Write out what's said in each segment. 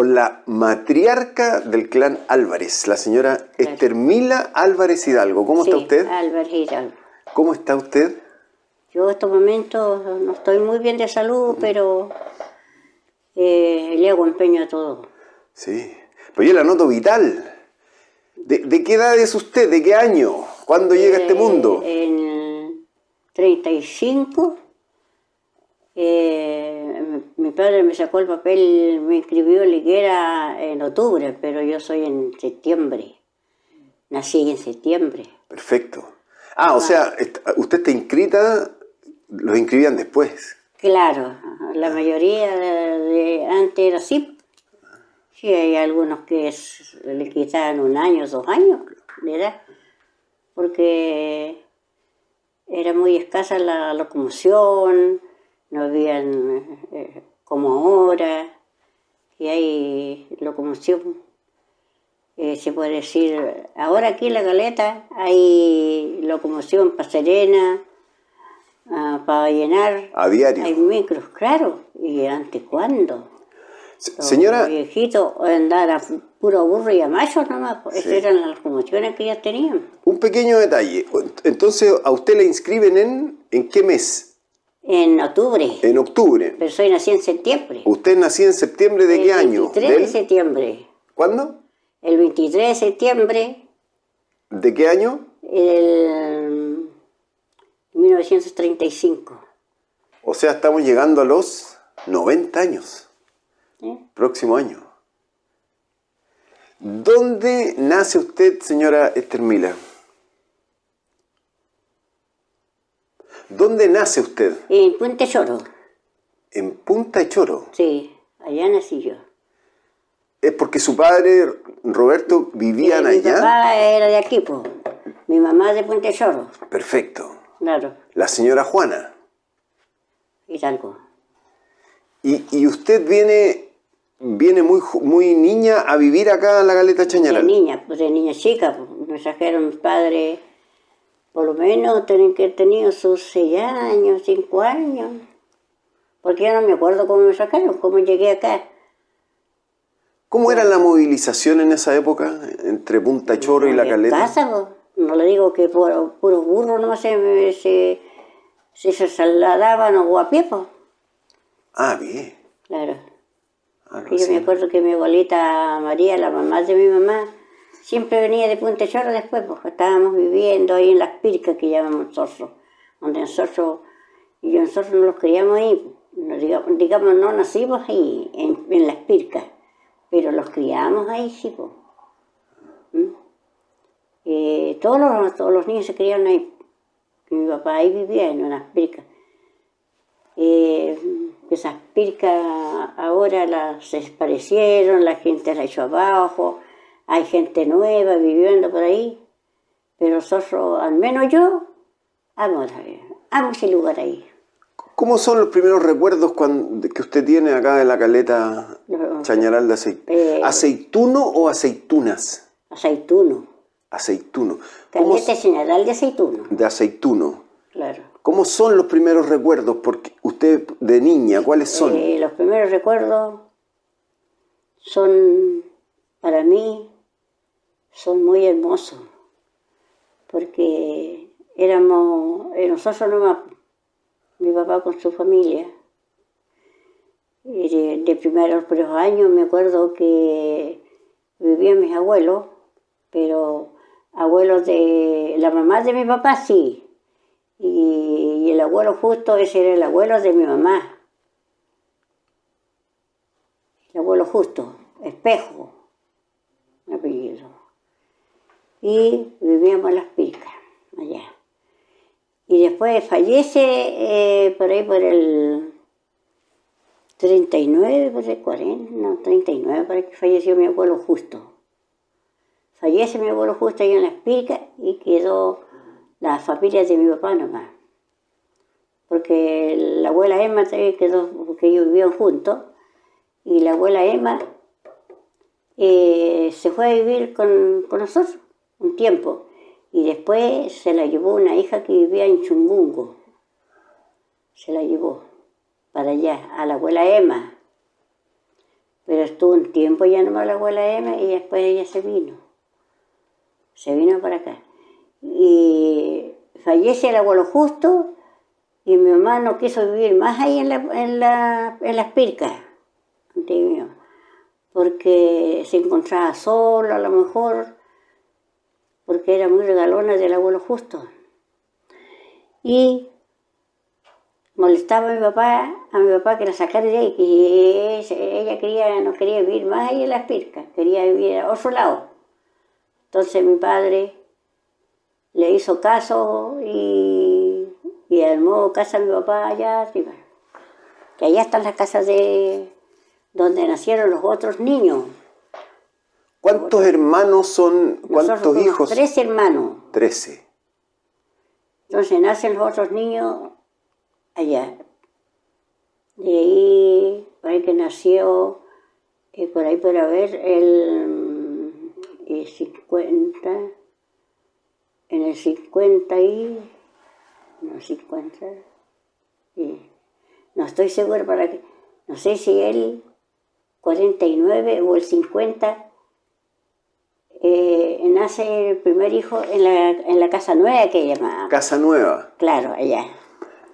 con la matriarca del clan Álvarez, la señora Estermila Álvarez Hidalgo. ¿Cómo está usted? Álvarez Hidalgo. ¿Cómo está usted? Yo en estos momentos no estoy muy bien de salud, pero le hago empeño a todo. Sí, pero yo la noto vital. ¿De qué edad es usted? ¿De qué año? ¿Cuándo llega a este mundo? En 35, mi padre me sacó el papel, me inscribió en Liguera en octubre, pero yo soy en septiembre. Nací en septiembre. Perfecto. O sea, usted está inscrita, los inscribían después. Claro, la mayoría de antes era así. Sí, hay algunos que le quitaban 1 año, 2 años de edad, porque era muy escasa la locomoción, no habían como ahora, y hay locomoción, se puede decir, ahora aquí en La Caleta hay locomoción para Serena, para llenar. A diario. Hay micros, claro, y antes ¿cuándo? Señora... Los viejitos andaban a puro burro y a macho nomás, pues. Esas eran las locomociones que ellas tenían. Un pequeño detalle. Entonces, ¿a usted le inscriben en qué mes? En octubre. En octubre. Pero soy nací en septiembre. ¿Usted nació en septiembre de qué año? El 23 de septiembre. ¿Cuándo? El 23 de septiembre. ¿De qué año? El 1935. O sea, estamos llegando a los 90 años. Próximo año. ¿Dónde nace usted, señora Estermila? ¿Dónde nace usted? En Punta Choro. ¿En Punta Choro? Sí, allá nací yo. ¿Es porque su padre, Roberto, vivían allá? Mi papá era de aquí, pues. Mi mamá de Punta Choro. Perfecto. Claro. La señora Juana. Hidalgo. ¿Y usted viene muy niña a vivir acá en la Caleta Chañaral? De niña chica, pues. Me trajeron mis padres, por lo menos tienen que haber tenido sus 6 años, 5 años. Porque yo no me acuerdo cómo me sacaron, cómo llegué acá. ¿Cómo era la movilización en esa época, entre Punta Choro y la Caleta? Casa, pues. No le digo que por puros burros no se trasladaban o a pie, pues. Bien. Claro. No Yo sé. me acuerdo que mi abuelita María, la mamá de mi mamá, siempre venía de Punta Chorro después, porque estábamos viviendo ahí en las Pircas que llamamos nosotros, donde nosotros no los criamos ahí, digamos no nacimos ahí, en las Pircas, pero los criamos ahí, sí, pues. Todos los niños se criaron ahí. Mi papá ahí vivía en unas Pircas. Esas Pircas ahora se desaparecieron, la gente la echó abajo, hay gente nueva viviendo por ahí, pero nosotros, al menos yo, amo ese lugar ahí. ¿Cómo son los primeros recuerdos que usted tiene acá de la Caleta Chañaral de Aceituno? ¿Aceituno o aceitunas? Aceituno. Aceituno. Caleta Chañaral de Aceituno. De Aceituno. Claro. ¿Cómo son los primeros recuerdos? Porque usted de niña, ¿cuáles son? Los primeros recuerdos son, para mí, son muy hermosos, porque nosotros nomás, mi papá con su familia, y de primeros años me acuerdo que vivían mis abuelos, pero abuelos de la mamá de mi papá sí, y el abuelo justo, ese era el abuelo de mi mamá. El abuelo justo, Espejo, mi apellido. Y vivíamos en las Pircas, allá. Y después fallece por ahí por el 39, por el 40, no, 39, por ahí que falleció mi abuelo justo. Fallece mi abuelo justo allá en las Pircas y quedó la familia de mi papá nomás. Porque la abuela Emma también quedó, porque ellos vivían juntos, y la abuela Emma se fue a vivir con nosotros un tiempo, y después se la llevó una hija que vivía en Chumbungo. Se la llevó para allá, a la abuela Emma. pero estuvo un tiempo ya nomás la abuela Emma y después ella se vino para acá. Y fallece el abuelo Justo y mi mamá no quiso vivir más ahí en las Pircas, porque se encontraba sola a lo mejor, porque era muy regalona del abuelo Justo. Y molestaba a mi papá que la sacara de ahí, que ella no quería vivir más ahí en las Pircas, quería vivir a otro lado. Entonces mi padre le hizo caso y armó casa a mi papá allá arriba. Que allá están las casas de donde nacieron los otros niños. ¿Cuántos hermanos son? ¿Cuántos hijos? 13 hermanos. 13. Entonces nacen los otros niños allá. De ahí, por ahí que nació, por ahí por haber el 50, en el 50 y... no, 50, no estoy segura para qué, no sé si el 49 o el 50 nace el primer hijo en la Casa Nueva que llamaban. Casa Nueva. Claro, allá.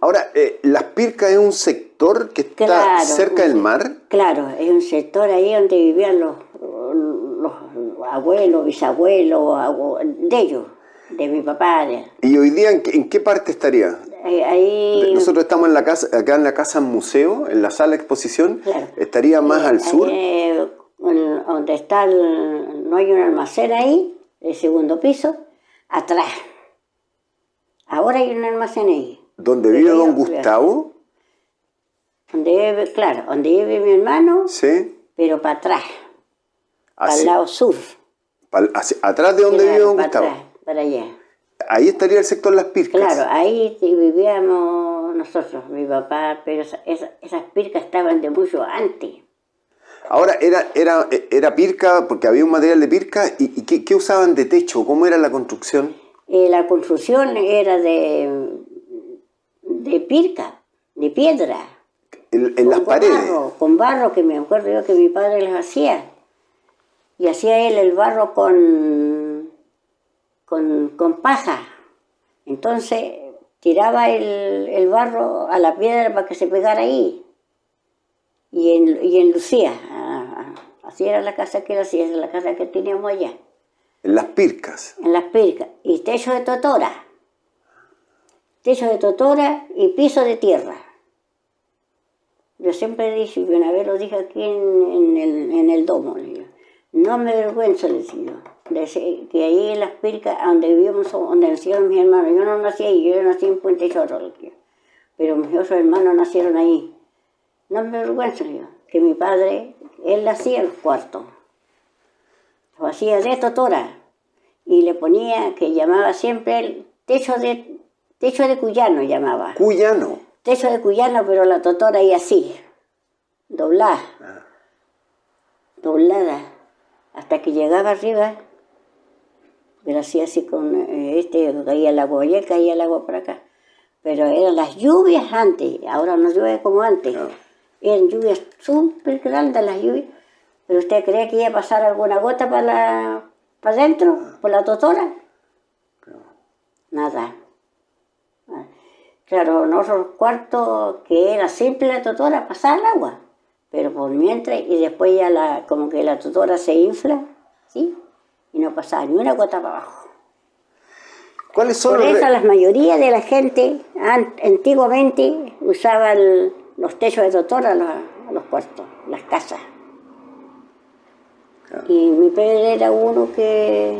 Ahora, ¿Las Pircas es un sector que está cerca del mar? Claro, es un sector ahí donde vivían los abuelos, bisabuelos, de ellos, de mi papá. ¿Y hoy día en qué parte estaría? Ahí, nosotros estamos acá en la casa museo, en la sala de exposición. Claro. ¿Estaría más al sur? Donde está no hay un almacén ahí, el segundo piso, atrás. Ahora hay un almacén ahí. ¿Donde vive don Gustavo? Donde vive mi hermano, sí, pero para atrás, para el lado sur. ¿Atrás de donde vive don Gustavo? Atrás, para allá. Ahí estaría el sector Las Pircas. Claro, ahí vivíamos nosotros, mi papá, pero esas Pircas estaban de mucho antes. Ahora, era pirca, porque había un material de pirca, ¿y qué usaban de techo? ¿Cómo era la construcción? La construcción era de pirca, de piedra. ¿En las paredes? Con barro, que me acuerdo yo que mi padre les hacía. Y hacía él el barro con paja. Entonces tiraba el barro a la piedra para que se pegara ahí. Y enlucía. Así era la casa que él hacía, es la casa que teníamos allá. ¿En Las Pircas? En Las Pircas. Y techo de totora. Techo de totora y piso de tierra. Yo siempre dije, y una vez lo dije aquí en el domo, no me avergüenzo, le digo, que ahí en Las Pircas, donde vivíamos, donde nacieron mis hermanos, yo no nací ahí, yo nací en Puente Chorro, pero mis otros hermanos nacieron ahí. No me avergüenzo, le digo, que mi padre, él hacía el cuarto, lo hacía de totora, y le ponía, que llamaba siempre el techo de cuyano, llamaba. ¿Cuyano? Techo de cuyano, pero la totora ahí así, doblada, hasta que llegaba arriba, pero hacía así con caía el agua allá, caía el agua por acá. Pero eran las lluvias antes, ahora no llueve como antes. No. Eran lluvias súper grandes las lluvias, pero ¿usted cree que iba a pasar alguna gota para adentro, por la totora? Nada. Claro, nosotros cuartos, que era simple la totora, pasaba el agua, pero por mientras, y después ya como que la totora se infla, ¿sí? Y no pasaba ni una gota para abajo. ¿Cuáles son por eso la mayoría de la gente antiguamente usaba los techos de totora los cuartos, las casas. Y mi padre era uno que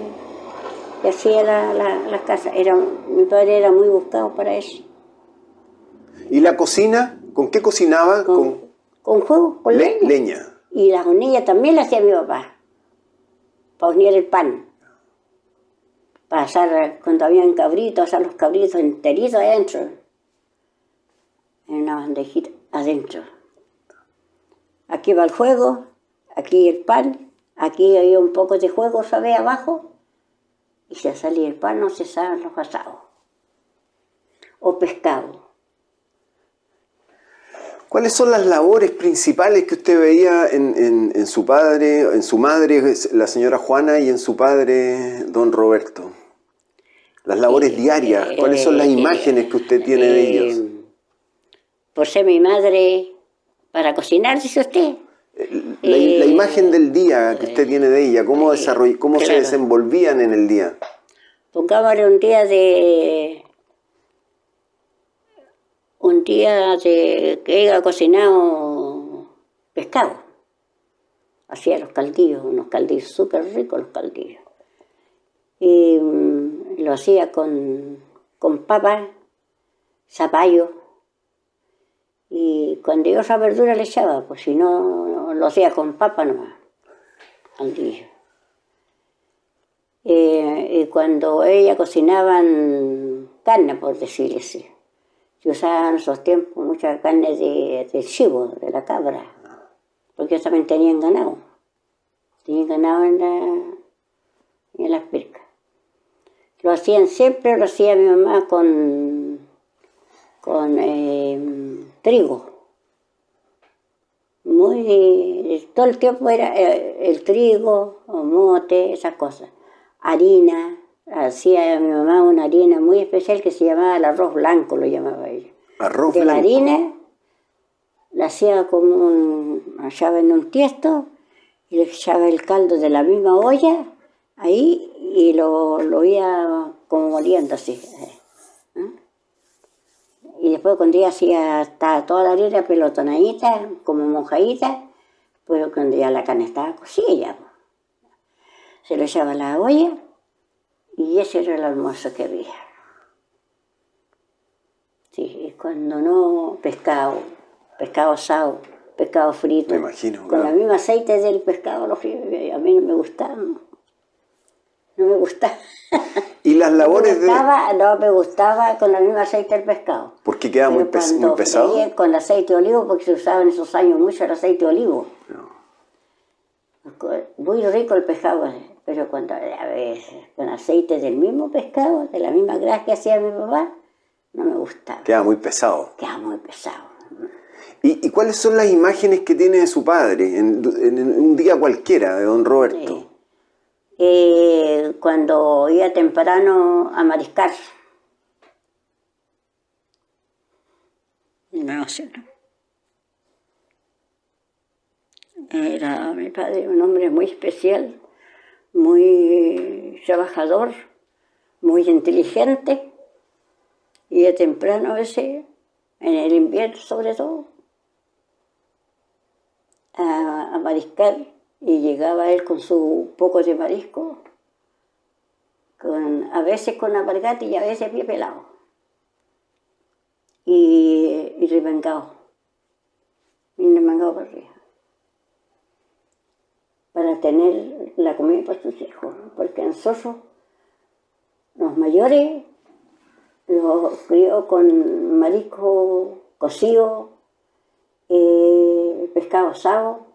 hacía las casas. Mi padre era muy buscado para eso. ¿Y la cocina? ¿Con qué cocinaba? Con fuego, con leña. Y las hornillas también las hacía mi papá, para hornear el pan. Para asar, cuando habían cabritos, asar los cabritos enteritos adentro. En una bandejita, adentro. Aquí va el fuego, aquí el pan, aquí había un poco de fuego, ¿sabe? Abajo. Y se salía el pan, no se saben los asados. O pescado. ¿Cuáles son las labores principales que usted veía en su padre, en su madre, la señora Juana, y en su padre, don Roberto? Las labores diarias, ¿cuáles son las imágenes que usted tiene de ellos? Por ser mi madre, para cocinar, dice usted. La imagen del día que usted tiene de ella, ¿cómo, cómo se desenvolvían en el día? Pongámosle un día que ella cocinado pescado. Hacía los caldillos, unos caldillos súper ricos los caldillos. Y lo hacía con papas, zapallo. Y cuando yo esa verdura le echaba, pues si no, lo hacía con papa nomás, caldillo. Y cuando ella cocinaban carne, por decirlo así, se usaban en esos tiempos mucha carne del chivo, de la cabra, porque ellos también tenían ganado en las pircas. Lo hacían siempre, lo hacía mi mamá con trigo. Todo el tiempo era el trigo, o mote, esas cosas. Harina, hacía mi mamá una harina muy especial que se llamaba el arroz blanco, lo llamaba ella. ¿Arroz blanco? La harina la hacía como echaba en un tiesto y le echaba el caldo de la misma olla ahí y lo iba como moliendo así. Y después cuando ella hacía toda la harina pelotonadita, como mojadita, pues cuando ya la carne estaba cocida, se lo echaba a la olla y ese era el almuerzo que había. Sí, cuando no, pescado asado, pescado frito. Me imagino, con el mismo aceite del pescado, a mí no me gustaba. No me gustaba. ¿Y las labores no me gustaba con el mismo aceite del pescado. ¿Por qué queda muy pesado? Con el aceite de olivo, porque se usaba en esos años mucho el aceite de olivo. No. Muy rico el pescado, pero cuando con aceite del mismo pescado, de la misma grasa que hacía mi papá, no me gustaba. Queda muy pesado. Queda muy pesado. ¿Y cuáles son las imágenes que tiene de su padre en un día cualquiera, de don Roberto? Cuando iba temprano a mariscar. No sé. Era mi padre un hombre muy especial, muy trabajador, muy inteligente, y de temprano a veces, en el invierno sobre todo, a mariscar, y llegaba él con su poco de marisco, a veces con alpargata y a veces pie pelado, y remangado para arriba, para tener la comida para sus hijos, porque nosotros, los mayores, los crió con marisco cocido, pescado asado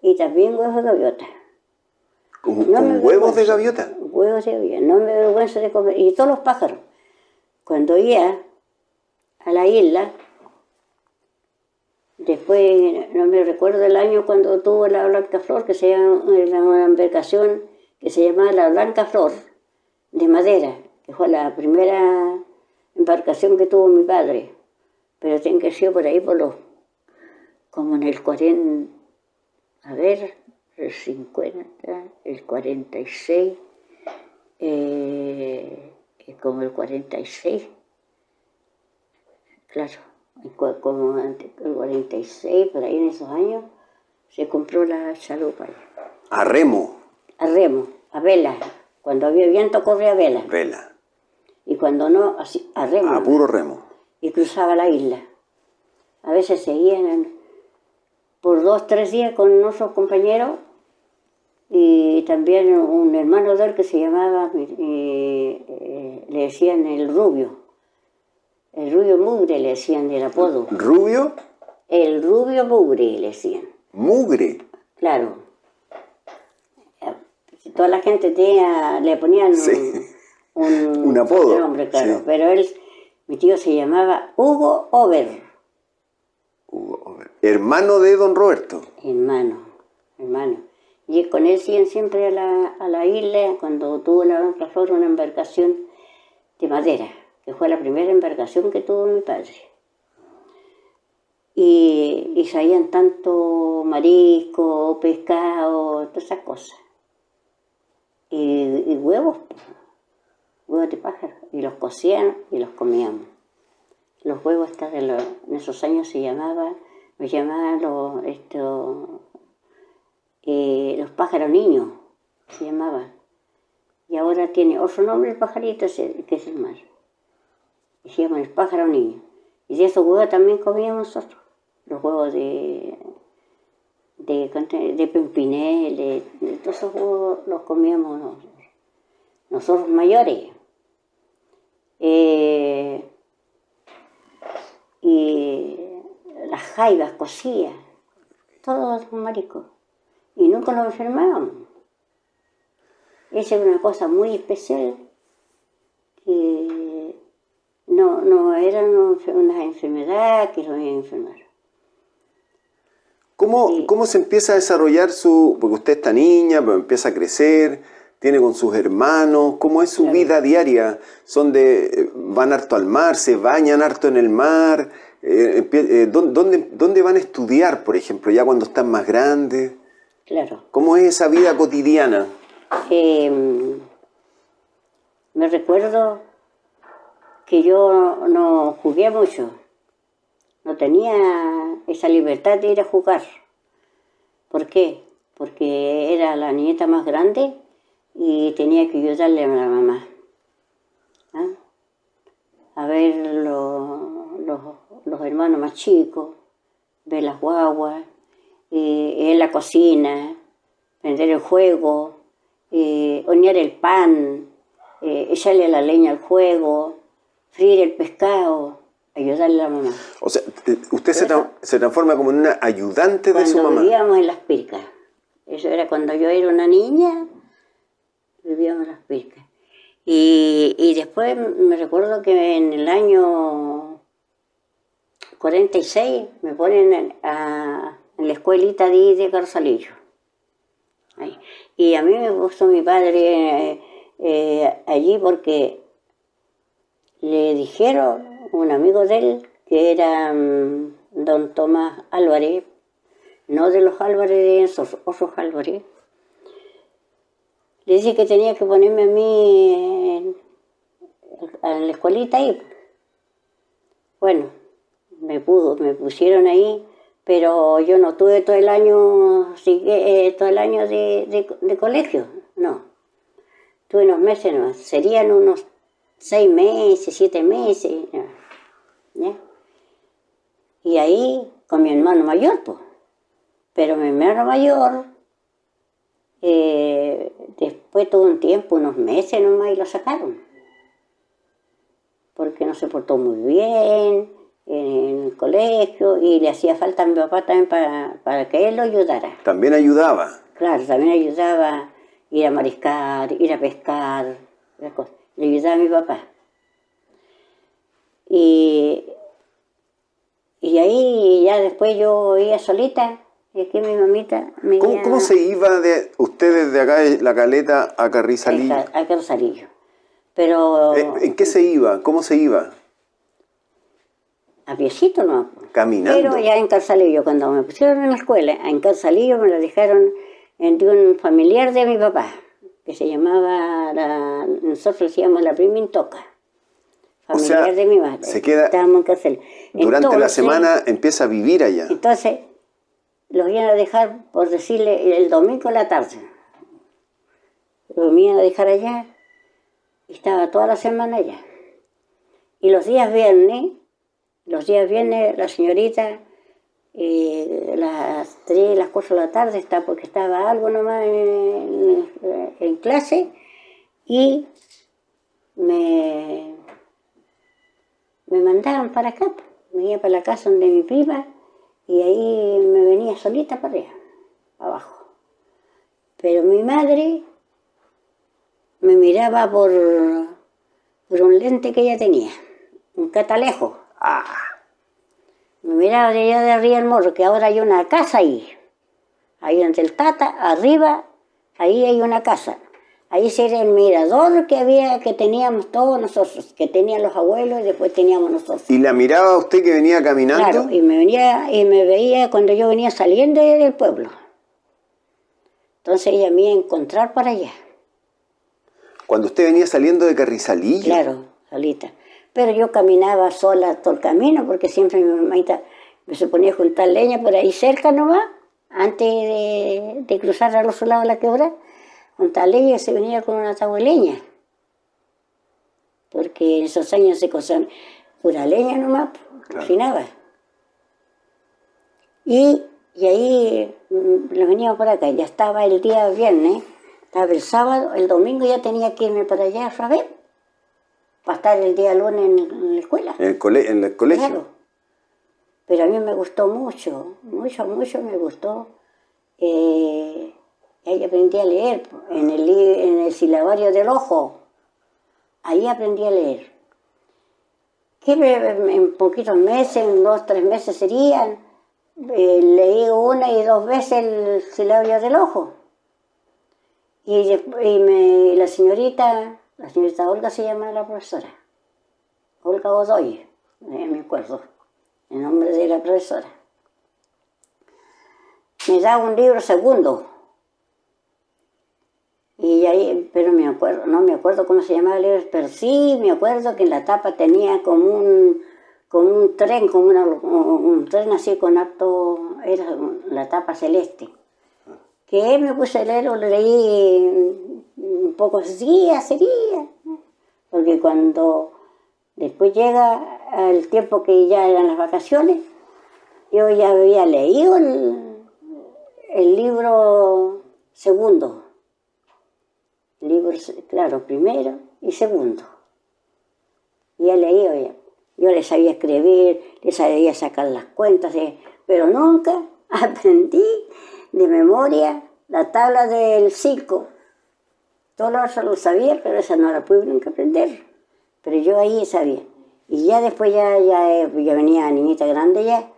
y también huevos de gaviota. ¿Con huevos de gaviota? Huevos de gaviota, no me avergüenzo de comer. Y todos los pájaros. Cuando iba a la isla, después, no me recuerdo el año cuando tuvo la Blanca Flor, que se llama una embarcación que se llamaba la Blanca Flor, de madera, que fue la primera embarcación que tuvo mi padre. Pero tiene que ser por ahí, como en el 40, a ver, el 50, el 46, como el 46, claro, como el 46, por ahí en esos años, se compró la chalupa. ¿A remo? A remo, a vela. Cuando había viento corría a vela. Vela. Y cuando no, así, a remo. A puro remo. Y cruzaba la isla. A veces seguían por 2 o 3 días con nuestros compañeros, y también un hermano de él que se llamaba, le decían el Rubio Mugre, le decían el apodo. ¿Rubio? El Rubio Mugre, le decían. ¿Mugre? Claro. Toda la gente le ponían un apodo. Nombre, claro. Sí. Pero mi tío se llamaba Hugo Over. Hugo Over. hermano de don Roberto. Hermano. Y con él siguen siempre a la isla cuando tuvo la flor una embarcación de madera, que fue la primera embarcación que tuvo mi padre. Y traían tanto marisco, pescado, todas esas cosas. Y huevos, huevos de pájaro. Y los cocían y los comíamos. Los huevos en esos años los llamaban los pájaros niños, se llamaban. Y ahora tiene otro nombre el pajarito, que es el mar. Y se llama el pájaro niño. Y de esos huevos también comíamos nosotros. Los huevos de pimpinel, de todos esos huevos los comíamos nosotros mayores. Y las jaivas cocidas, todos los mariscos. Y nunca nos enfermábamos. Esa es una cosa muy especial, que no era una enfermedad que lo iba a enfermar. ¿Cómo se empieza a desarrollar porque usted está niña, pero empieza a crecer, tiene con sus hermanos? ¿Cómo es su vida diaria? ¿Van harto al mar, se bañan harto en el mar? ¿Dónde van a estudiar, por ejemplo, ya cuando están más grandes? Claro. ¿Cómo es esa vida cotidiana? Me recuerdo que yo no jugué mucho. No tenía esa libertad de ir a jugar. ¿Por qué? Porque era la nieta más grande y tenía que ayudarle a la mamá. ¿Ah? A ver los hermanos más chicos, ver las guaguas, en la cocina, prender el fuego, hornear el pan, echarle la leña al fuego, freír el pescado, ayudarle a la mamá. O sea, usted se transforma como en una ayudante de su mamá. Cuando vivíamos en Las Pircas. Eso era cuando yo era una niña, vivíamos en Las Pircas. Y después me recuerdo que en el año 46 me ponen en la escuelita de Carrizalillo. Y a mí me puso mi padre allí porque le dijeron, un amigo de él, que era don Tomás Álvarez, no de los Álvarez de esos, otros Álvarez, le dije que tenía que ponerme a mí en la escuelita ahí. Bueno, me pusieron ahí, pero yo no tuve todo el año de colegio, no. Tuve unos meses nomás, serían unos 6 meses, 7 meses, ¿ya? Y ahí con mi hermano mayor, pues. Pero mi hermano mayor, después tuvo un tiempo, unos meses nomás, y lo sacaron. Porque no se portó muy bien en el colegio y le hacía falta a mi papá también para que él lo ayudara. ¿También ayudaba? Claro, también ayudaba a ir a mariscar, ir a pescar, esas cosas. Le ayudaba a mi papá. Y ahí ya después yo iba solita, y aquí mi mamita me ¿Cómo se iba de ustedes de acá de La Caleta a Carrizalillo? A Carrizalillo. Pero... ¿En qué se iba? ¿Cómo se iba? A piecito no. Caminando. Pero ya en Carrizalillo, cuando me pusieron en la escuela, en Carrizalillo me la dejaron de un familiar de mi papá, que se llamaba, nosotros decíamos la prima Intoca. Familiar, o sea, de mi madre. Se queda, estábamos en Carrizalillo. Durante la semana empieza a vivir allá. Entonces, los iban a dejar, por decirle, el domingo a la tarde. Los iban a dejar allá y estaba toda la semana allá. Y los días viernes, la señorita, las 3, las 4 de la tarde, porque estaba algo nomás en clase, y me mandaron para acá, me iba para la casa donde mi prima, y ahí me venía solita para arriba, abajo. Pero mi madre me miraba por un lente que ella tenía, un catalejo. Me miraba de allá de arriba del morro, que ahora hay una casa ahí. Ahí donde el Tata, arriba, ahí hay una casa. Ahí era el mirador que teníamos todos nosotros, que tenían los abuelos y después teníamos nosotros. ¿Y la miraba usted que venía caminando? Claro, y me veía cuando yo venía saliendo del pueblo. Entonces ella me iba a encontrar para allá. Cuando usted venía saliendo de Carrizalillo. Claro, solita. Pero yo caminaba sola todo el camino, porque siempre mi mamita se ponía a juntar leña por ahí cerca nomás, antes de cruzar al otro lado de la quebrada. Juntar leña y se venía con una tabla de leña. Porque en esos años se cocían pura leña nomás, claro. Cocinaba. Y ahí nos veníamos para acá, ya estaba el día viernes, estaba el sábado, el domingo ya tenía que irme para allá otra vez, para estar el día lunes en la escuela. En el colegio. Claro. Pero a mí me gustó mucho me gustó. Ahí aprendí a leer, en el silabario del ojo. Ahí aprendí a leer. Que en poquitos meses, en 2 o 3 meses serían, leí 1 y 2 veces el silabario del ojo. Y la señorita Olga se llama la profesora. Olga Godoy, me acuerdo, el nombre de la profesora. Me daba un libro segundo. Y ahí, pero no me acuerdo cómo se llamaba el libro, pero sí me acuerdo que en la tapa tenía como un tren, un tren así con harto, era la tapa celeste. Que me puse a leer, lo leí pocos días, porque cuando después llega el tiempo que ya eran las vacaciones, yo ya había leído el libro segundo. Libros, claro, primero y segundo. Ya leía ya. Yo le sabía escribir, le sabía sacar las cuentas, pero nunca aprendí de memoria la tabla del 5. Todo lo otro lo sabía, pero esa no la pude nunca aprender. Pero yo ahí sabía. Y ya después ya venía niñita grande ya.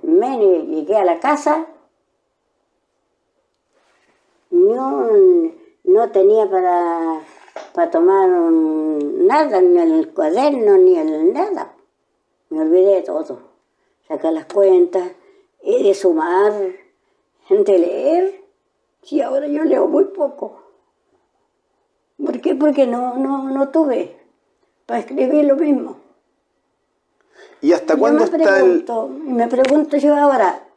Llegué a la casa. No tenía para tomar nada, ni el cuaderno, ni el nada. Me olvidé de todo. Sacar las cuentas, de sumar, de leer. Sí, ahora yo leo muy poco. ¿Por qué? Porque no tuve para escribir lo mismo. ¿Y hasta cuándo está Me pregunto yo ahora,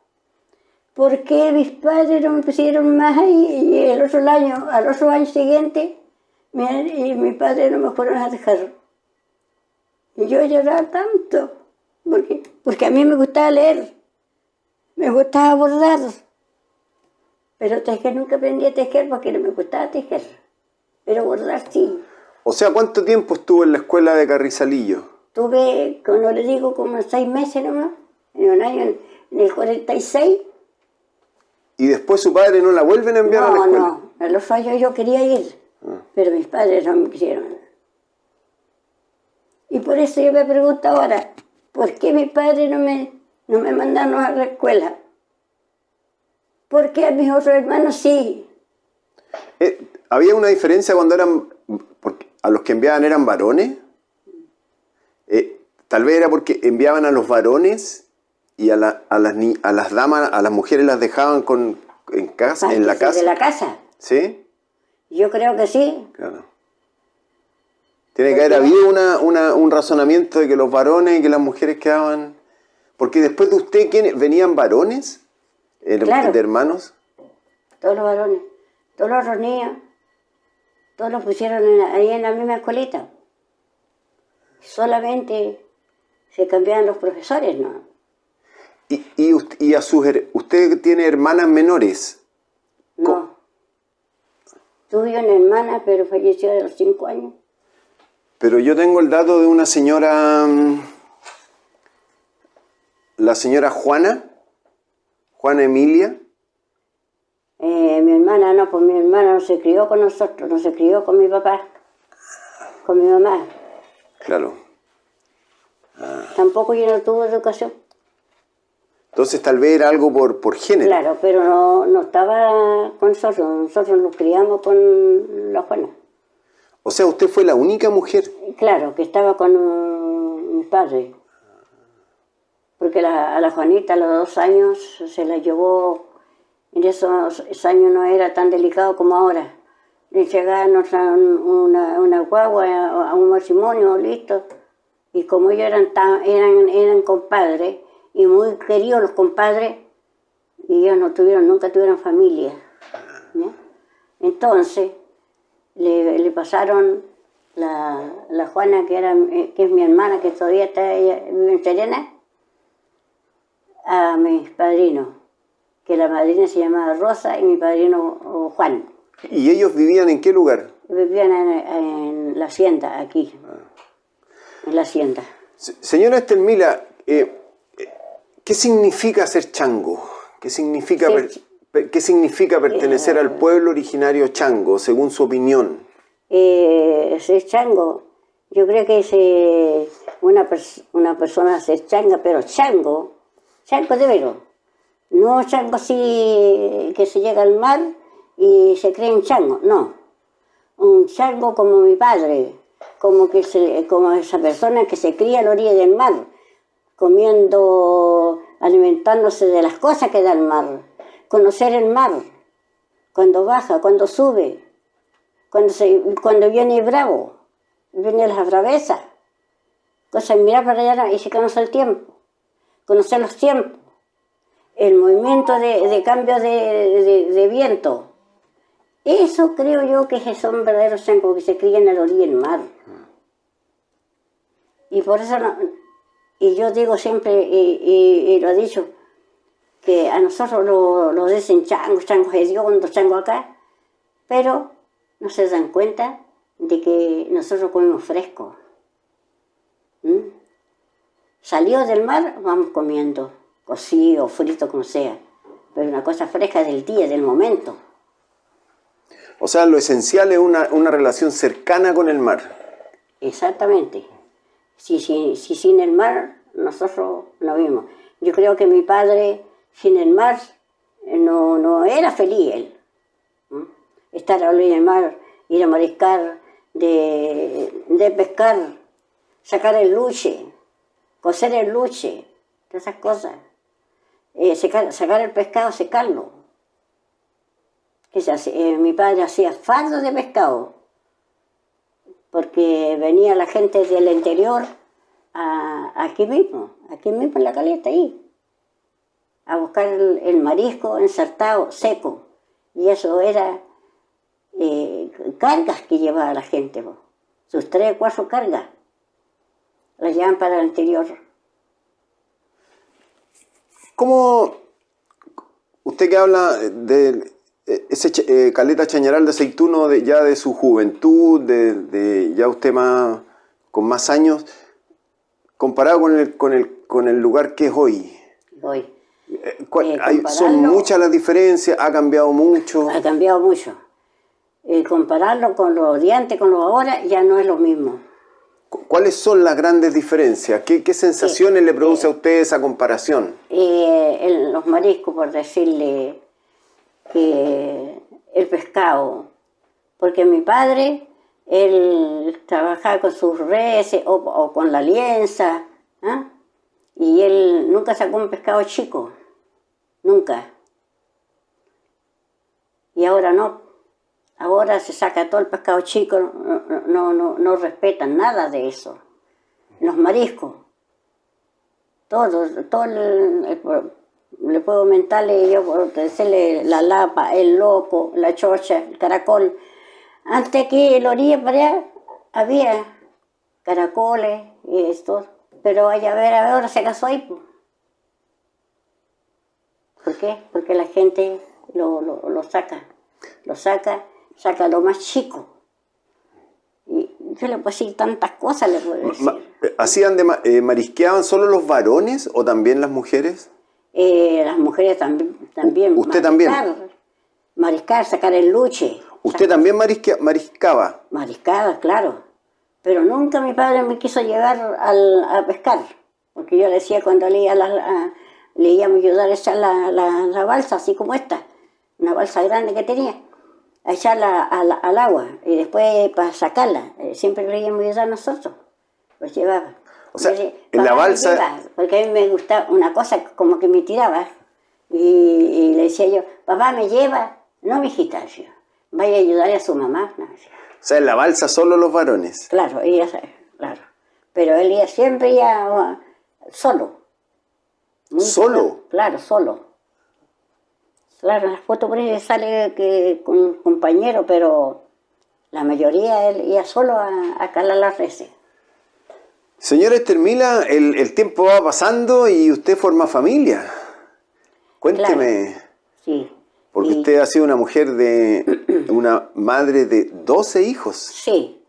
¿por qué mis padres no me pusieron más ahí? Y al otro año siguiente, mi padre no me fueron a dejar. Y yo lloraba tanto, porque a mí me gustaba leer, me gustaba bordar. Pero tejer nunca aprendí a tejer porque no me gustaba tejer. Pero bordar sí. O sea, ¿cuánto tiempo estuvo en la escuela de Carrizalillo? Tuve, como le digo, como 6 meses nomás, en un año, en el 46. ¿Y después su padre no la vuelven a enviar a la escuela? No, a los años yo quería ir, pero mis padres no me quisieron. Y por eso yo me pregunto ahora, ¿por qué mis padres no me mandaron a la escuela? ¿Por qué a mis otros hermanos sí? ¿Había una diferencia cuando porque a los que enviaban eran varones? Tal vez era porque enviaban a los varones y a las damas, a las mujeres las dejaban en la casa. ¿De la casa? ¿Sí? Yo creo que sí. Claro. Tiene que haber habido un razonamiento de que los varones y que las mujeres quedaban... Porque después de usted, ¿quiénes venían varones? Claro. ¿De hermanos? Todos los varones, todos los otros niños, todos los pusieron ahí en la misma escuelita. Solamente se cambiaban los profesores, ¿no? ¿Y usted tiene hermanas menores? No. Tuve una hermana, pero falleció a los 5 años. Pero yo tengo el dato de una señora, la señora Juana Emilia. Mi hermana no, pues mi hermana no se crió con nosotros, no se crió con mi papá, con mi mamá. Claro. Tampoco yo no tuve educación. Entonces tal vez era algo por género. Claro, pero no estaba con nosotros nos criamos con la Juana. O sea, usted fue la única mujer. Claro, que estaba con mi padre. Porque a la Juanita a los 2 años se la llevó, en esos años no era tan delicado como ahora. Le llegaban una guagua a un matrimonio, listo. Y como ellos eran compadres, y muy queridos los compadres, y ellos nunca tuvieron familia, ¿no? Entonces le pasaron la Juana, que es mi hermana, que todavía vive en Serena, a mis padrinos, que la madrina se llamaba Rosa y mi padrino Juan. ¿Y ellos vivían en qué lugar? Vivían en la hacienda, aquí, en la hacienda. Señora Estelmila, ¿qué significa ser chango? ¿Qué significa pertenecer al pueblo originario chango, según su opinión? Ser chango, yo creo que es una persona ser changa, pero chango de veros. No chango así que se llega al mar y se cree un chango, no. Un chango como mi padre, como esa persona que se cría a la orilla del mar, alimentándose de las cosas que da el mar, conocer el mar, cuando baja, cuando sube, cuando viene bravo, viene las bravezas, cosas, mirar para allá y se conoce el tiempo, conocer los tiempos, el movimiento de cambio de viento. Eso creo yo que son verdaderos changos que se crían a la orilla del mar. Y por eso, y yo digo siempre, y lo he dicho, que a nosotros lo dicen changos hediondos, changos acá, pero no se dan cuenta de que nosotros comemos fresco. Salió del mar, vamos comiendo, cocido, frito, como sea, pero una cosa fresca del día, del momento. O sea, lo esencial es una relación cercana con el mar. Exactamente. Si sin el mar, nosotros no vimos. Yo creo que mi padre, sin el mar, no era feliz él. Estar a la orilla del mar, ir a mariscar, de pescar, sacar el luche, cocer el luche, todas esas cosas. Sacar el pescado, secarlo. Mi padre hacía fardos de pescado, porque venía la gente del interior aquí mismo en la caleta, ahí, a buscar el marisco ensartado, seco. Y eso era cargas que llevaba la gente, sus 3 o 4 cargas, las llevaban para el interior. ¿Cómo usted que habla de ese Caleta Chañaral de Aceituno ya de su juventud, de ya usted con más años, comparado con el lugar que es hoy? Hoy. Son muchas las diferencias, ha cambiado mucho. Ha cambiado mucho. Compararlo con los de antes, con los de ahora, ya no es lo mismo. ¿Cuáles son las grandes diferencias? ¿Qué sensaciones le produce a usted esa comparación? Los mariscos, por decirle, que el pescado, porque mi padre, él trabajaba con sus reses o con la lienza, y él nunca sacó un pescado chico, nunca. Y ahora no, ahora se saca todo el pescado chico, no respetan nada de eso. Los mariscos, todo le puedo aumentarle yo por decirle la lapa, el loco, la chocha, el caracol. Antes aquí en la orilla para allá había caracoles y esto, pero a ver, ahora se casó ahí. ¿Por qué? Porque la gente lo saca lo más chico. Y yo le puedo decir tantas cosas, le puedo decir. ¿Marisqueaban solo los varones o también las mujeres? Las mujeres también. ¿Usted también? Mariscar, sacar el luche. ¿Usted también mariscaba? Mariscaba, claro. Pero nunca mi padre me quiso llevar a pescar. Porque yo le decía cuando leía le íbamos a ayudar a echar la balsa, así como esta, una balsa grande que tenía, a echarla al agua y después para sacarla. Siempre le íbamos a ayudar nosotros, los llevaba. O sea, decía, en la balsa... lleva, porque a mí me gustaba una cosa como que me tiraba y le decía yo, papá, ¿me lleva? No, mijita, decía, vaya a ayudar a su mamá. No, decía. O sea, en la balsa solo los varones. Claro, claro. Pero él siempre iba solo. ¿Solo? Claro, solo. Claro, en las fotos por ahí sale que con un compañero, pero la mayoría él iba solo a calar las reses. Señora Estermila, el tiempo va pasando y usted forma familia. Cuénteme. Claro, sí. Porque usted ha sido una mujer una madre de 12 hijos. Sí.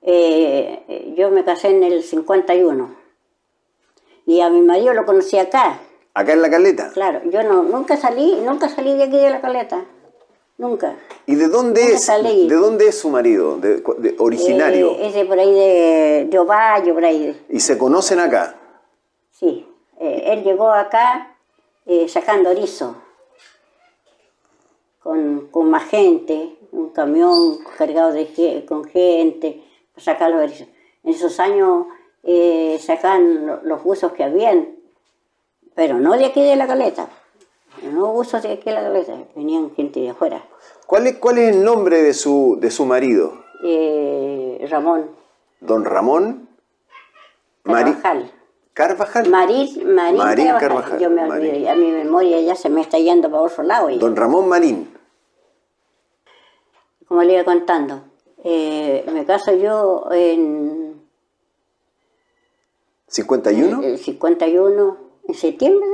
Yo me casé en el 51. Y a mi marido lo conocí acá. ¿Acá en La Caleta? Claro, yo nunca salí de aquí de La Caleta. Nunca. ¿Y de dónde ¿De dónde es su marido? Originario. Es de por ahí de Ovalle, por ahí. ¿Y se conocen acá? Sí. Él llegó acá sacando erizo. Con más gente, un camión cargado con gente, para sacar los erizos. En esos años sacaban los buzos que habían, pero no de aquí de La Caleta. No buzos de aquí de La Caleta, venían gente de afuera. ¿Cuál es el nombre de su marido? Ramón. ¿Don Ramón? Carvajal. ¿Carvajal? Marín Carvajal. Yo me olvidé, a mi memoria ya se me está yendo para otro lado. Don Ramón Marín. Como le iba contando, me caso yo en... ¿51? El 51, en septiembre.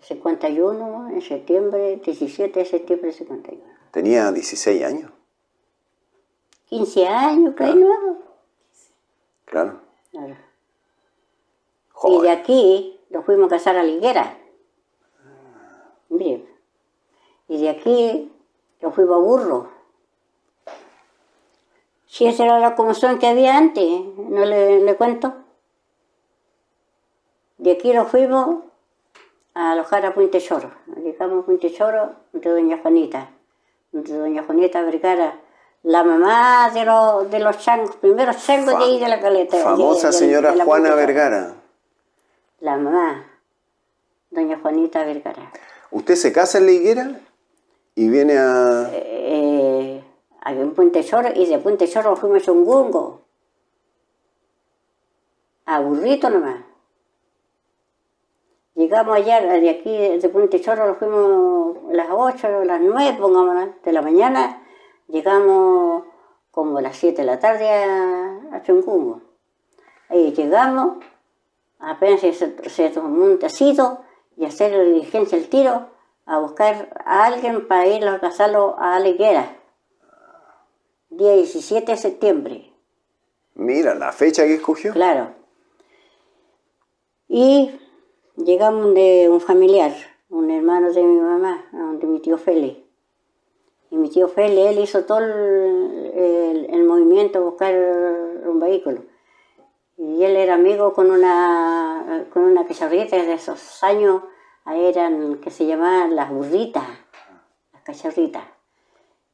51, en septiembre, 17 de septiembre de 51. Tenía 16 años. 15 años, creo, nuevo. Claro. Y de aquí nos fuimos a casar a la Higuera. Mire. Y de aquí nos fuimos a Burro. Si esa era la comisión que había antes, ¿no le cuento? De aquí nos fuimos a alojar a Puente Choro. Llegamos a Puente Choro de doña Juanita. De doña Juanita Vergara, la mamá de los changos, primeros changos de ahí de La Caleta. Famosa señora Juana Vergara. La mamá, doña Juanita Vergara. ¿Usted se casa en La Higuera y viene a...? En Puente Choro, y de Puente Choro fuimos a Chungungo. A Burrito nomás. Llegamos allá, de aquí, de Puente Choro, nos fuimos a las 8, a las 9, pongámonos, de la mañana. Llegamos como a las 7 de la tarde a Chungungo. Ahí llegamos, apenas se tomó un tecito y hacer la diligencia el tiro a buscar a alguien para ir a casarlo a la Higuera. Día 17 de septiembre. Mira, la fecha que escogió. Claro. Y llegamos de un familiar, un hermano de mi mamá, de mi tío Félix. Y mi tío Félix, él hizo todo el movimiento, buscar un vehículo. Y él era amigo con una cacharrita de esos años, eran que se llamaban las burritas, las cacharritas.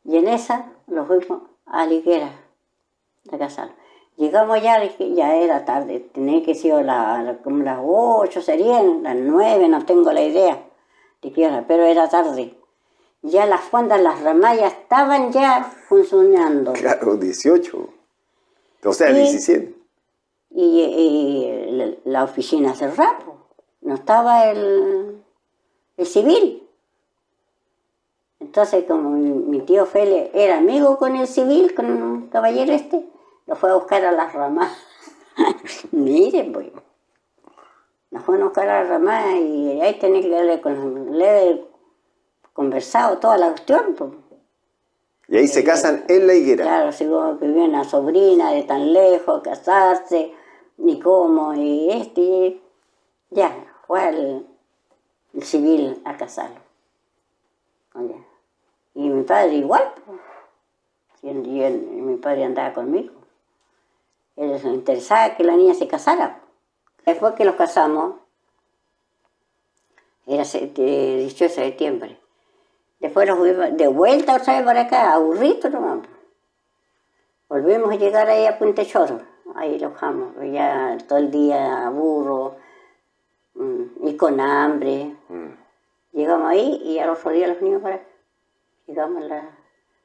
Y en esa lo fuimos a la Higuera de casar. Llegamos ya era tarde, tenía que ser como las 8 serían, las 9, no tengo la idea de qué hora, pero era tarde. Ya las fondas, las ramallas estaban ya funcionando. Claro, 18, o sea, 17. Y la oficina cerrada, no estaba el civil. Entonces, como mi tío Félix era amigo con el civil, con un caballero lo fue a buscar a las ramas. Miren, pues. Nos fue a buscar a las ramas y ahí tenía que haberle conversado toda la cuestión, pues. Y ahí se casan en La Higuera. Claro, así como que viene una sobrina de tan lejos, casarse, ni cómo, y ya, fue el civil a casarlo. Oye. Y mi padre igual, pues. Y mi padre andaba conmigo. Él se interesaba que la niña se casara. Después que los casamos, era 18 de septiembre. Después nos fuimos de vuelta otra vez para acá, aburrido nomás. Volvimos a llegar ahí a Puente Choro, ahí alojamos, ya todo el día burro y con hambre. Llegamos ahí y al otro día los niños para acá. Llegamos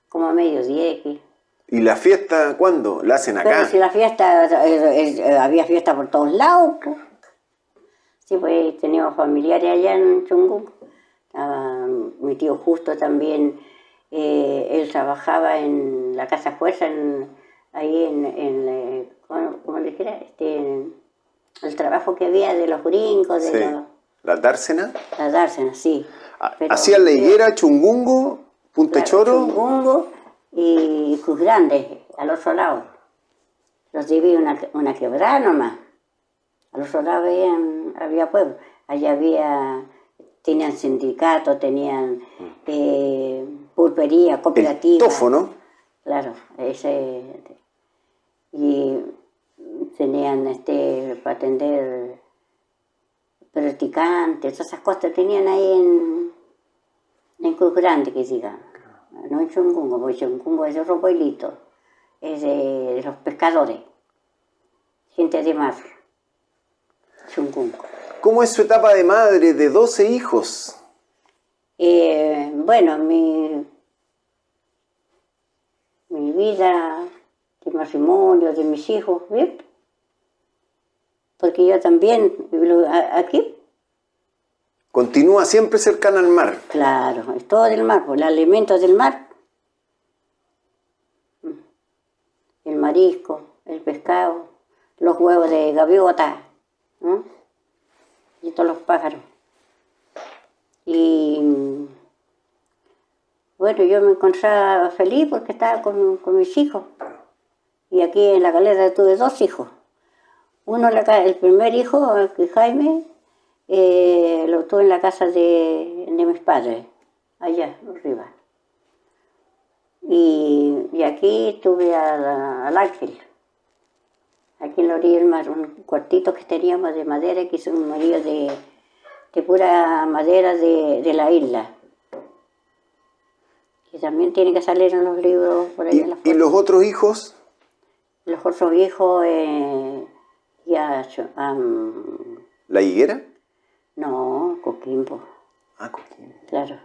como a mediodía aquí. ¿Y la fiesta cuándo? ¿La hacen acá? Pero si la fiesta, había fiesta por todos lados, pues. Sí, pues teníamos familiares allá en Chungunco. Mi tío Justo también, él trabajaba en la Casa Fuerza, ahí ¿cómo le dijera? El trabajo que había de los gringos, de sí. ¿Las dársenas? Las dársenas, sí. ¿Hacían la higuera, Chungungo, Puente Choro? Chungungo y Cruz Grande, al otro lado. Los dividí una quebrada nomás. Al otro lado había pueblo. Allá tenían sindicatos, tenían pulpería, cooperativa. El Tofo, ¿no? Claro, y tenían para atender practicantes, todas esas cosas tenían ahí en Cruz Grande, que digan. No en Chungungo, porque Chungungo es otro pueblito, es de los pescadores, gente de mar. Chungungo. ¿Cómo es su etapa de madre de 12 hijos? Bueno, mi vida de matrimonio, de mis hijos, ¿sí? Porque yo también, aquí. ¿Continúa siempre cercana al mar? Claro, es todo del mar, pues, los alimentos del mar. El marisco, el pescado, los huevos de gaviota, ¿no? Y todos los pájaros. Y bueno, yo me encontraba feliz porque estaba con mis hijos. Y aquí en la Calera tuve 2 hijos. Uno, el primer hijo, Jaime, lo tuve en la casa de mis padres, allá arriba. Y aquí tuve al Ángel, aquí en la orilla del mar, un cuartito que teníamos de madera, que hizo un marido de pura madera de la isla. Que también tiene que salir en los libros por ahí. ¿Y los otros hijos? Los otros hijos, ¿La higuera? No, Coquimbo. Ah, Coquimbo. Claro.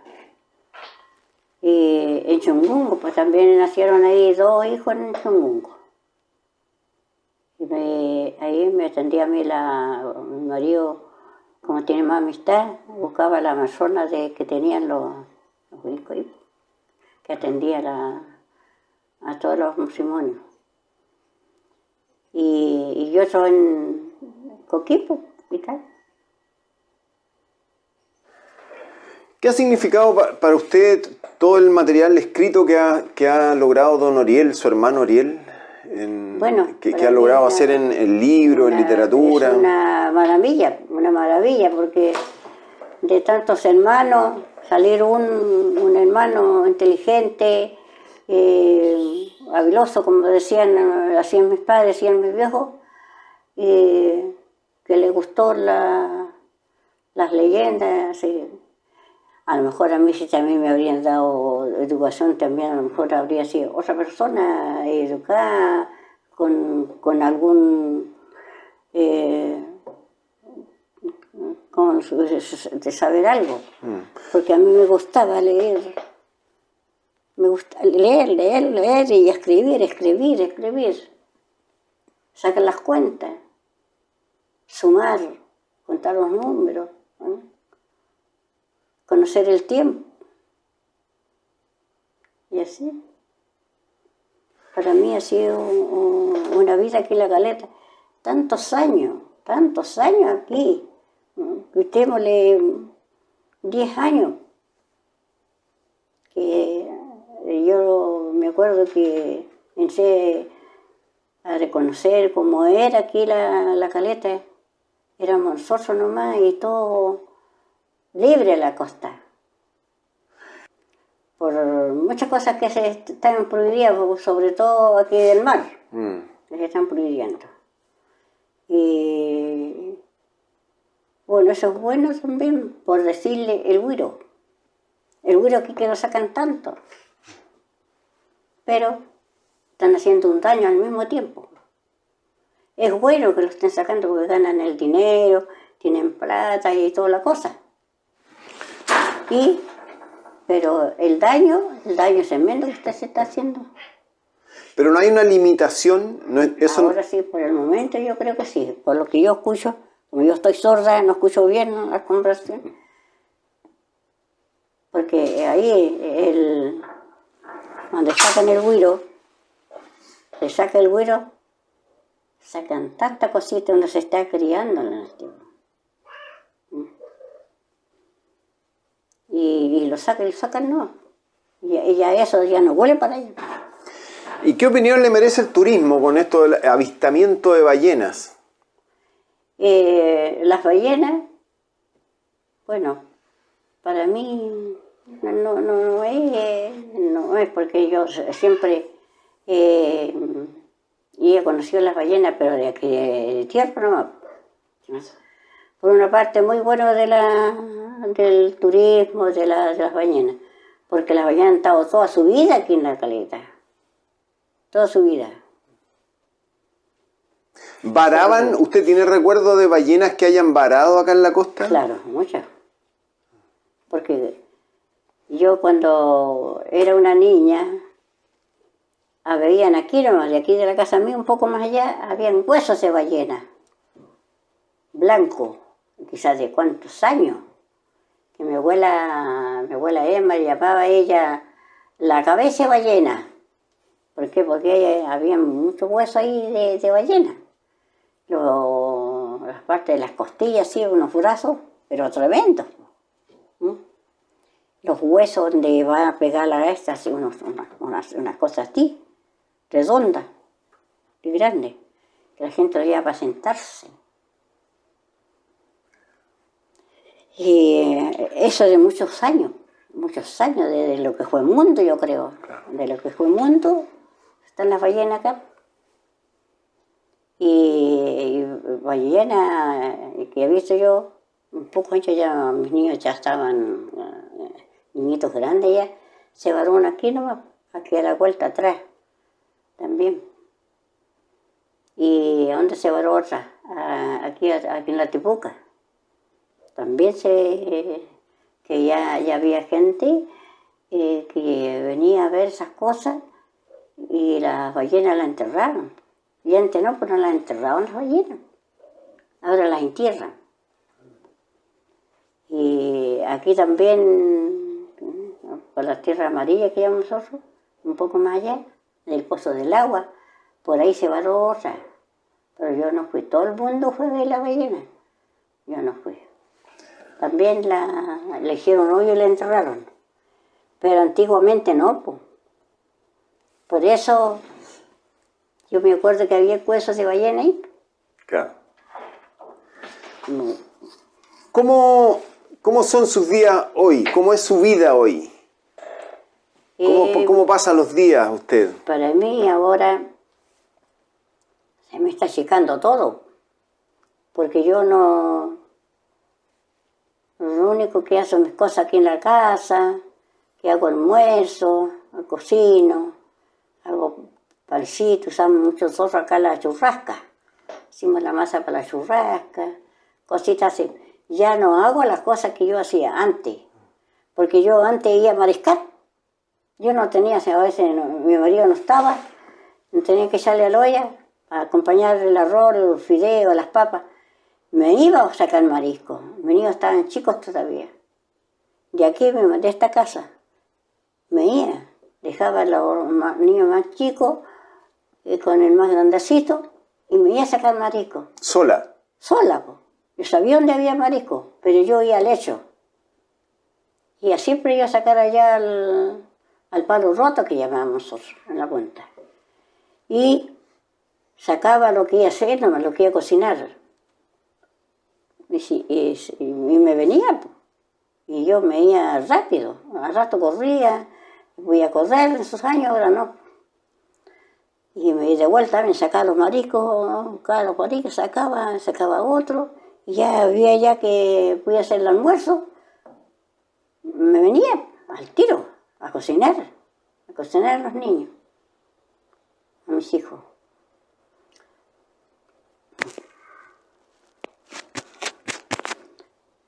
Y en Chungungo, pues también nacieron ahí 2 hijos en Chungungo. Y ahí me atendía a mí mi marido, como tiene más amistad, buscaba la amazona que tenían los ricos ahí, que atendía a todos los matrimonios. Y yo soy en Coquimbo y tal. ¿Qué ha significado para usted todo el material escrito que ha logrado don Oriel, su hermano Oriel? Que ha logrado hacer en libros, en literatura. Es una maravilla, porque de tantos hermanos, salir un hermano inteligente, habiloso, como hacían mis padres, decían mis viejos, que le gustó las leyendas, así. A lo mejor a mí si también me habrían dado educación, también a lo mejor habría sido otra persona educada con algún de saber algo. Porque a mí me gustaba leer. Me gusta leer y escribir. Sacar las cuentas, sumar, contar los números, ¿no? Conocer el tiempo. Y así. Para mí ha sido una vida aquí en La Caleta. Tantos años aquí. Quitémosle 10 años. Que yo me acuerdo que pensé a reconocer cómo era aquí la Caleta. Éramos nosotros nomás y todo libre la costa. Por muchas cosas que se están prohibidas, sobre todo aquí del mar, que se están prohibiendo. Y Bueno, eso es bueno también, por decirle el güiro. El güiro aquí que no sacan tanto, pero están haciendo un daño al mismo tiempo. Es bueno que lo estén sacando porque ganan el dinero, tienen plata y toda la cosa. Pero el daño es tremendo que usted se está haciendo. Pero no hay una limitación. Ahora sí, por el momento yo creo que sí. Por lo que yo escucho, como yo estoy sorda, no escucho bien las conversaciones. Porque ahí, cuando sacan el güiro, se saca el güiro, sacan tanta cosita donde se está criando en el tiempo. Y lo sacan no. Y ya eso ya no vuelve para allá. ¿Y qué opinión le merece el turismo con esto del avistamiento de ballenas? Las ballenas, bueno, para mí no es porque yo siempre he conocido las ballenas, pero de aquí de tierra no. Por una parte muy bueno del turismo de las ballenas, porque las ballenas han estado toda su vida aquí en la caleta, toda su vida. ¿Varaban? ¿Usted tiene recuerdo de ballenas que hayan varado acá en la costa? Claro, muchas. Porque yo cuando era una niña, habían aquí nomás, de aquí de la casa mía, un poco más allá, habían huesos de ballena, blanco, quizás de cuántos años, que mi abuela Emma le llamaba a ella la cabeza de ballena. ¿Por qué? Porque había muchos huesos ahí de ballena. Las partes de las costillas, sí, unos brazos, pero tremendos. Los huesos donde va a pegar la esta, así, unas cosas así, redondas y grandes, que la gente lo lleva para sentarse. Y eso de muchos años, desde lo que fue el mundo, yo creo. De lo que fue el mundo, están las ballenas acá. Y ballenas que he visto yo, un poco antes ya, mis niños ya estaban, niñitos grandes ya, se varó una aquí nomás, aquí a la vuelta atrás, también. ¿Y dónde se varó otra? Aquí en la Tipuca. También que ya había gente que venía a ver esas cosas y las ballenas las enterraron. Y antes no, pues no las enterraban las ballenas. Ahora las entierran. Y aquí también, por las tierras amarillas que llamamos nosotros, un poco más allá, del Pozo del Agua, por ahí se varó otra. Pero yo no fui, todo el mundo fue a ver la ballena. Yo no fui. También le hicieron hoyo y la enterraron. Pero antiguamente no, pues. Por eso yo me acuerdo que había huesos de ballena ahí. Claro. No. ¿Cómo son sus días hoy? ¿Cómo es su vida hoy? ¿Cómo pasan los días usted? Para mí ahora se me está achicando todo. Porque yo no... Lo único que hago mis cosas aquí en la casa, que hago almuerzo, cocino, hago palcitos, usamos mucho nosotros acá la churrasca. Hicimos la masa para la churrasca, cositas así. Ya no hago las cosas que yo hacía antes, porque yo antes iba a mariscar. Yo no tenía, a veces mi marido no estaba, tenía que echarle a la olla a acompañar el arroz, los fideos, las papas. Me iba a sacar marisco. Mis niños estaban chicos todavía. De aquí, de esta casa, me iba. Dejaba a los niños más chicos con el más grandecito y me iba a sacar marisco. ¿Sola? Sola, pues. Yo sabía dónde había marisco, pero yo iba al lecho. Y siempre iba a sacar allá al palo roto que llamábamos nosotros, en la cuenta. Y sacaba lo que iba a hacer, nomás lo que iba a cocinar. Y me venía, pues. Y yo me iba rápido. Al rato corría, voy a correr en esos años, ahora no. Y de vuelta me sacaba los mariscos, sacaba otro, Y ya había ya que podía hacer el almuerzo, me venía al tiro a cocinar a los niños, a mis hijos.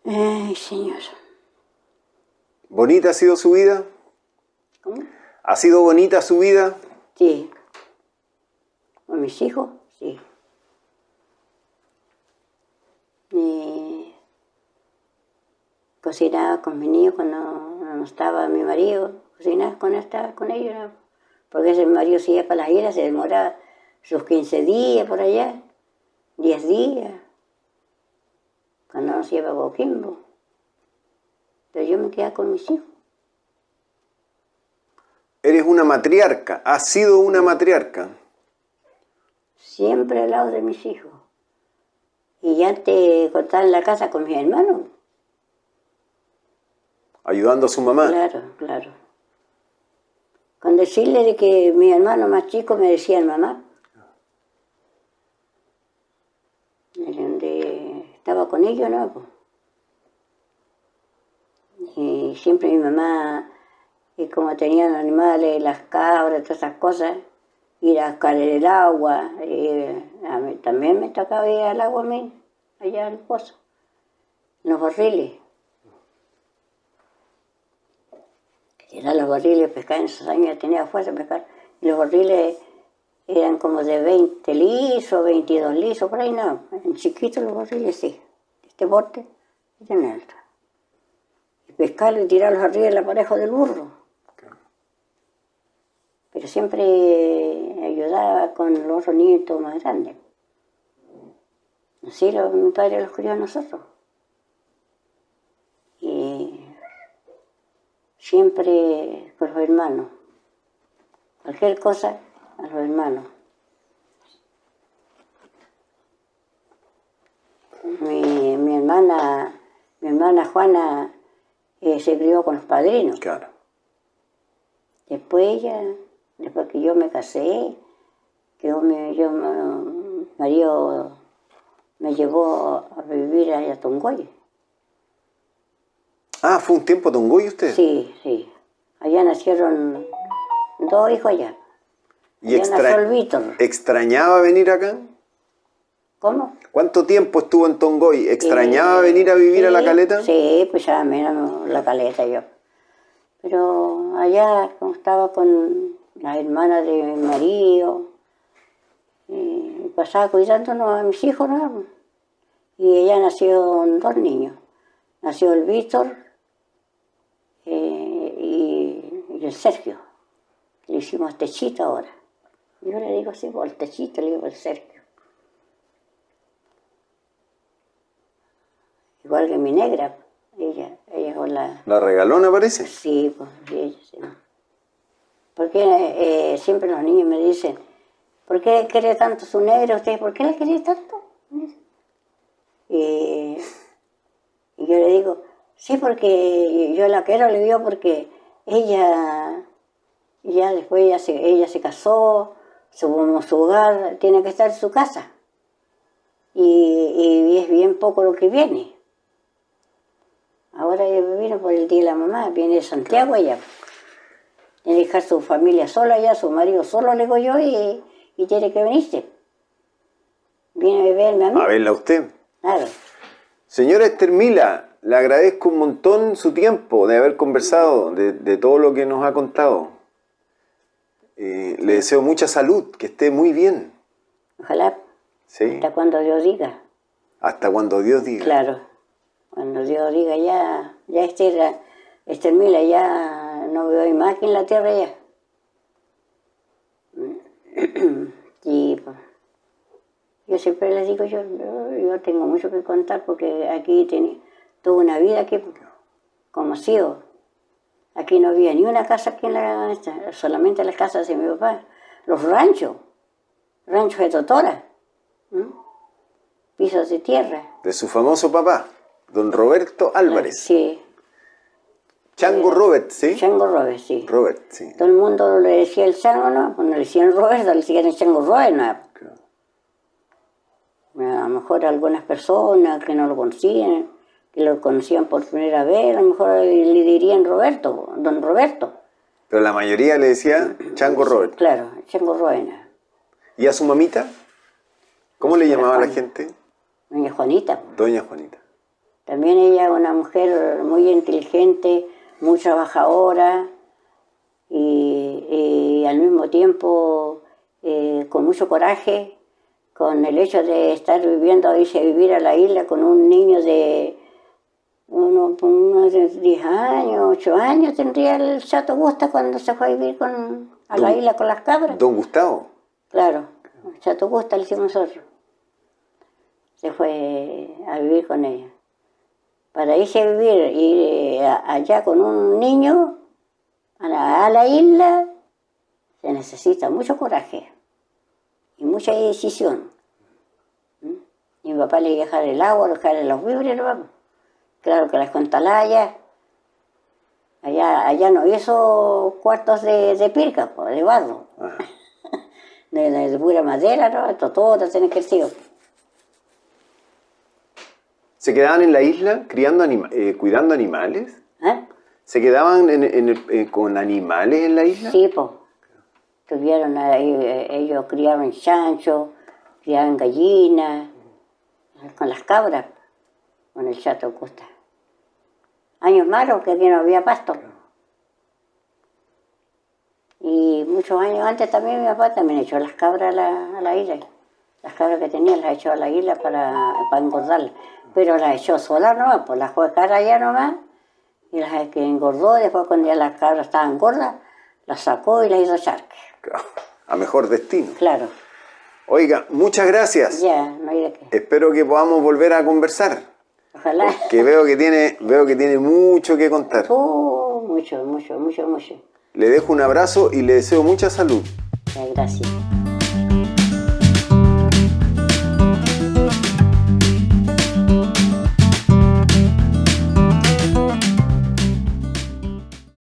Ay, Señor. ¿Bonita ha sido su vida? ¿Cómo? ¿Ha sido bonita su vida? Sí. Con mis hijos, sí. Y cocinaba con mis niños cuando no estaba mi marido, cocinaba con ellos, ¿no? Porque ese marido se iba para las islas, se demoraba sus 15 días por allá, 10 días, cuando no se iba a Coquimbo. Pero yo me quedaba con mis hijos. Eres una matriarca, has sido una matriarca. Siempre al lado de mis hijos. Y ya te estaba en la casa con mis hermanos. Ayudando a su mamá. Claro, claro. Con decirle de que mi hermano más chico me decían mamá. Donde estaba con ellos, ¿no? Y siempre mi mamá, y como tenían animales, las cabras, todas esas cosas, ir a buscar el agua. A mí también me tocaba ir al agua a mí, allá al pozo, en los barriles. Eran los barriles, pescar en esos años, ya tenía fuerza de pescar. Y los barriles eran como de 20 lisos, 22 lisos, por ahí no. En chiquitos los barriles sí. Este bote y en alto. Y pescarlo y tirarlos arriba del aparejo del burro. Pero siempre ayudaba con los otros nietos más grandes. Así mi padre los crió a nosotros. Y siempre con los hermanos. Cualquier cosa a los hermanos. Mi hermana Juana se crió con los padrinos. Claro. Después que yo me casé, mi marido me llevó a vivir allá a Tongoy. Ah, ¿fue un tiempo Tongoy usted? Sí, sí. Allá nacieron 2 hijos allá. ¿Y allá nació el Víctor. extrañaba venir acá? ¿Cómo? ¿Cuánto tiempo estuvo en Tongoy? ¿Extrañaba venir a vivir sí, a La Caleta? Sí, pues ya menos La Caleta yo. Pero allá, como estaba con la hermana de mi marido, y pasaba cuidándonos a mis hijos, ¿no? Y ella nacieron 2 niños. Nació el Víctor y el Sergio. Le hicimos Techito ahora. Yo le digo así, por el Techito, le digo el Sergio. Igual que mi negra, ella con la... ¿La regalona parece? Sí, pues sí, ella sí. Porque siempre los niños me dicen, ¿por qué quiere tanto su negra usted? ¿Por qué la quiere tanto? Y yo le digo, sí, porque yo la quiero, le digo, porque ella después ella se casó, su hogar, tiene que estar en su casa. Y es bien poco lo que viene. Ahora ella vino por el día de la mamá, viene de Santiago ella. Tiene que dejar su familia sola allá, su marido solo, le digo yo, y tiene que venirse. Viene a verme a mí. A verla usted. Claro. Señora Esther Mila, le agradezco un montón su tiempo de haber conversado, de todo lo que nos ha contado. Le deseo mucha salud, que esté muy bien. Ojalá. ¿Sí? Hasta cuando Dios diga. Hasta cuando Dios diga. Claro. Cuando Dios diga ya Esther Mila, ya no veo más que en la tierra ya. Y pues, yo siempre les digo, yo tengo mucho que contar porque aquí tuve una vida aquí, como ha sido. Aquí no había ni una casa aquí solamente las casas de mi papá. Los ranchos de Totora, pisos de tierra. De su famoso papá, don Roberto Álvarez. Sí. Chango Robert, ¿sí? Chango Robert, sí. Robert, sí. Todo el mundo le decía el Chango, ¿no? Cuando le decían Roberto, le decían el Chango Robert, ¿no? Claro. A lo mejor algunas personas que no lo conocían, que lo conocían por primera vez, a lo mejor le dirían Roberto, don Roberto. Pero la mayoría le decía Chango Roberto. Claro, Chango Roena. ¿Y a su mamita? ¿Cómo le llamaba a la gente? Doña Juanita. Doña Juanita. También ella una mujer muy inteligente, muy trabajadora y al mismo tiempo con mucho coraje, con el hecho de estar viviendo, irse a vivir a la isla con un niño de unos 10 años, 8 años tendría el Chato Gusta cuando se fue a vivir a la isla con las cabras. ¿Don Gustavo? Claro, el Chato Gusta le hicimos nosotros. Se fue a vivir con ella. Para irse a vivir allá con un niño a la isla se necesita mucho coraje y mucha decisión. Y mi papá le iba a dejar el agua, le dejar los víveres, ¿no? Claro que las contalayas, allá no hizo cuartos de pirca, de barro, de pura madera, ¿no? Esto todo tiene que ser. ¿Se quedaban en la isla cuidando animales? ¿Se quedaban con animales en la isla? Sí, pues. Tuvieron ahí, ellos criaban chanchos, criaban gallinas, con las cabras, con el Chato Gusta. Años malos que aquí no había pasto. Y muchos años antes también mi papá también echó las cabras a la isla. Las cabras que tenía las echó a la isla para engordarlas. Pero las echó solas nomás, pues las fue cara allá nomás. Y las que engordó, después cuando ya las cabras estaban gordas, las sacó y las hizo charque. A mejor destino. Claro. Oiga, muchas gracias. Ya, no hay de qué. Espero que podamos volver a conversar. Ojalá. Que veo que tiene mucho que contar. Mucho. Le dejo un abrazo y le deseo mucha salud. Gracias.